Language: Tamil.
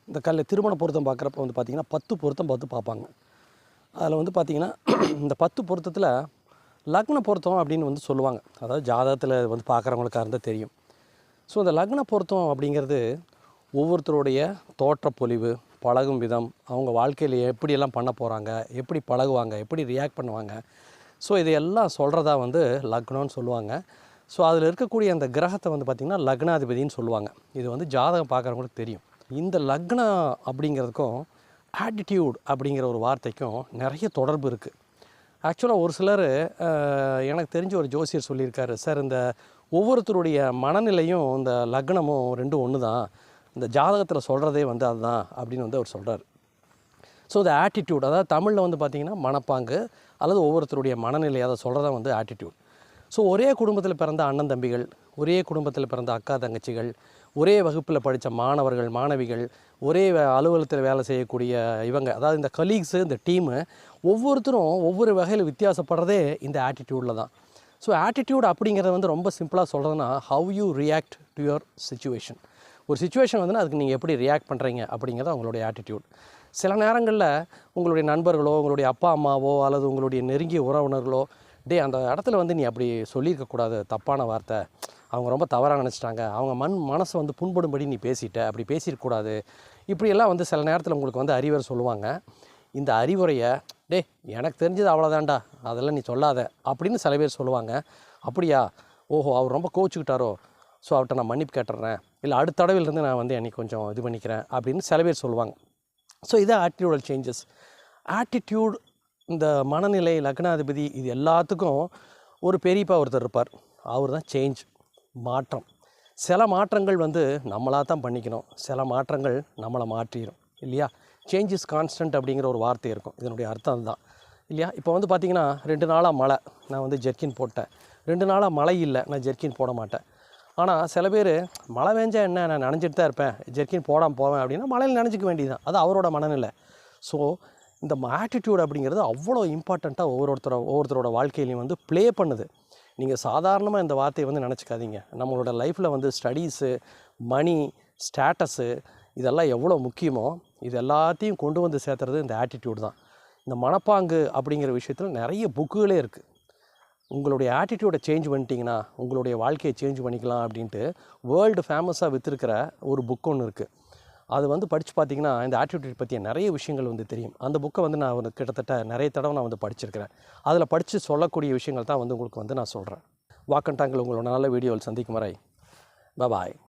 இந்த திருமண பொருத்தம் பார்க்குறப்ப வந்து பார்த்திங்கன்னா 10 பொருத்தம் பார்த்து பார்ப்பாங்க. அதில் வந்து பார்த்திங்கன்னா இந்த 10 பொருத்தத்தில் லக்ன பொருத்தம் அப்படின்னு வந்து சொல்லுவாங்க. அதாவது ஜாதகத்தில் வந்து பார்க்குறவங்களுக்காக இருந்தால் தெரியும். ஸோ இந்த லக்ன பொருத்தம் அப்படிங்கிறது ஒவ்வொருத்தருடைய தோற்றப்பொலிவு, பழகும் விதம், அவங்க வாழ்க்கையில் எப்படியெல்லாம் பண்ண போகிறாங்க, எப்படி பழகுவாங்க, எப்படி ரியாக்ட் பண்ணுவாங்க, ஸோ இதையெல்லாம் சொல்கிறதா வந்து லக்னம்னு சொல்லுவாங்க. ஸோ அதில் இருக்கக்கூடிய அந்த கிரகத்தை வந்து பார்த்திங்கன்னா லக்னாதிபதினு சொல்லுவாங்க. இது வந்து ஜாதகம் பார்க்குறவங்களுக்கு தெரியும். இந்த லக்னம் அப்படிங்கிறதுக்கும் ஆட்டிடியூட் அப்படிங்கிற ஒரு வார்த்தைக்கும் நிறைய தொடர்பு இருக்குது. ஆக்சுவலாக ஒரு சிலர் எனக்கு தெரிஞ்ச ஒரு ஜோசியர் சொல்லியிருக்காரு, சார் இந்த ஒவ்வொருத்தருடைய மனநிலையும் இந்த லக்னமும் ரெண்டும் ஒன்று தான், இந்த ஜாதகத்தில் சொல்கிறதே வந்து அதுதான் அப்படின்னு வந்து அவர் சொல்கிறார். ஸோ இந்த ஆட்டிடியூட், அதாவது தமிழில் வந்து பார்த்திங்கன்னா மனப்பாங்கு அல்லது ஒவ்வொருத்தருடைய மனநிலை, அதை சொல்கிறதா வந்து ஆட்டிடியூட். ஸோ ஒரே குடும்பத்தில் பிறந்த அண்ணன் தம்பிகள், ஒரே குடும்பத்தில் பிறந்த அக்கா தங்கச்சிகள், ஒரே வகுப்பில் படித்த மாணவர்கள் மாணவிகள், ஒரே அலுவலகத்தில் வேலை செய்யக்கூடிய இவங்க, அதாவது இந்த கலீக்ஸு, இந்த டீமு, ஒவ்வொருத்தரும் ஒவ்வொரு வகையில் வித்தியாசப்படுறதே இந்த ஆட்டிடியூடில் தான். ஸோ ஆட்டிடியூட் அப்படிங்கிறத வந்து ரொம்ப சிம்பிளாக சொல்கிறதுனா how you react to your situation. ஒரு சிச்சுவேஷன் வந்து அதுக்கு நீங்கள் எப்படி ரியாக்ட் பண்ணுறீங்க அப்படிங்கிறது அவங்களுடைய ஆட்டிடியூட். சில நேரங்களில் உங்களுடைய நண்பர்களோ, உங்களுடைய அப்பா அம்மாவோ அல்லது உங்களுடைய நெருங்கிய உறவினர்களோ, அந்த இடத்துல வந்து நீ அப்படி சொல்லியிருக்கக்கூடாது, தப்பான வார்த்தை, அவங்க ரொம்ப தவறாக நினச்சிட்டாங்க, அவங்க மனசை வந்து புண்படும்படி நீ பேசிட்ட, அப்படி பேசியிருக்கக்கூடாது, இப்படியெல்லாம் வந்து சில நேரத்தில் உங்களுக்கு வந்து அறிவுரை சொல்லுவாங்க. இந்த அறிவுரையை எனக்கு தெரிஞ்சது அவ்வளோதான்டா, அதெல்லாம் நீ சொல்லாத அப்படின்னு சில பேர் சொல்லுவாங்க. அப்படியா, ஓஹோ அவர் ரொம்ப கோச்சிக்கிட்டாரோ, ஸோ அவர்கிட்ட நான் மன்னிப்பு கேட்டுறேன், இல்லை அடுத்த தடவையிலேருந்து நான் வந்து என்னை கொஞ்சம் இது பண்ணிக்கிறேன் அப்படின்னு சில பேர் சொல்லுவாங்க. ஸோ இதான் ஆட்டிடியூடல் சேஞ்சஸ். ஆட்டிடியூட், இந்த மனநிலை, லக்னாதிபதி, இது எல்லாத்துக்கும் ஒரு பெரியப்பா ஒருத்தர் இருப்பார். அவர் தான் சேஞ்ச், மாற்றம். சில மாற்றங்கள் வந்து நம்மளாக தான் பண்ணிக்கணும், சில மாற்றங்கள் நம்மளை மாற்றிடும் இல்லையா. சேஞ்ச் இஸ் கான்ஸ்டன்ட் அப்படிங்கிற ஒரு வார்த்தை இருக்கும், இதனுடைய அர்த்தம் அதுதான் இல்லையா. இப்போ வந்து பார்த்திங்கன்னா 2 நாளாக மழை, நான் வந்து ஜெர்க்கின் போட்டேன். 2 நாளாக மழை இல்லை, நான் ஜெர்க்கின் போட மாட்டேன். ஆனால் சில பேர் மழை பெஞ்சால் என்ன, நான் நனைஞ்சிட்டு தான் இருப்பேன், ஜெர்க்கின் போடாமல் போவேன் அப்படின்னா மழையில் நனைஞ்சிக்க வேண்டியது தான், அது அவரோட மனநிலை. ஸோ இந்த ஆட்டிடியூட் அப்படிங்கிறது அவ்வளோ இம்பார்ட்டண்ட்டாக ஒவ்வொருத்தரோட வாழ்க்கையிலையும் வந்து ப்ளே பண்ணுது. நீங்கள் சாதாரணமாக இந்த வார்த்தையை வந்து நினச்சிக்காதீங்க. நம்மளோட லைஃப்பில் வந்து ஸ்டடீஸு, மணி, ஸ்டேட்டஸு, இதெல்லாம் எவ்வளோ முக்கியமோ இது எல்லாத்தையும் கொண்டு வந்து சேர்த்துறது இந்த ஆட்டிடியூட் தான். இந்த மனப்பாங்கு அப்படிங்கிற விஷயத்தில் நிறைய புக்குகளே இருக்குது. உங்களுடைய ஆட்டிடியூடை சேஞ்ச் பண்ணிட்டீங்கன்னா உங்களுடைய வாழ்க்கையை சேஞ்ச் பண்ணிக்கலாம் அப்படின்ட்டு வேர்ல்டு ஃபேமஸாக விற்றுருக்கிற ஒரு புக் ஒன்று இருக்குது. அது வந்து படித்து பார்த்திங்கன்னா இந்த ஆட்டிடியூட் பற்றிய நிறைய விஷயங்கள் வந்து தெரியும். அந்த புக்கை வந்து நான் வந்து கிட்டத்தட்ட நிறைய தடவை நான் வந்து படிச்சிருக்கிறேன். அதில் படித்து சொல்லக்கூடிய விஷயங்கள் தான் வந்து உங்களுக்கு வந்து நான் சொல்கிறேன். வாக்கண்டாங்கள் உங்களோட நல்ல வீடியோவில் சந்திக்கும் வரை பாய்.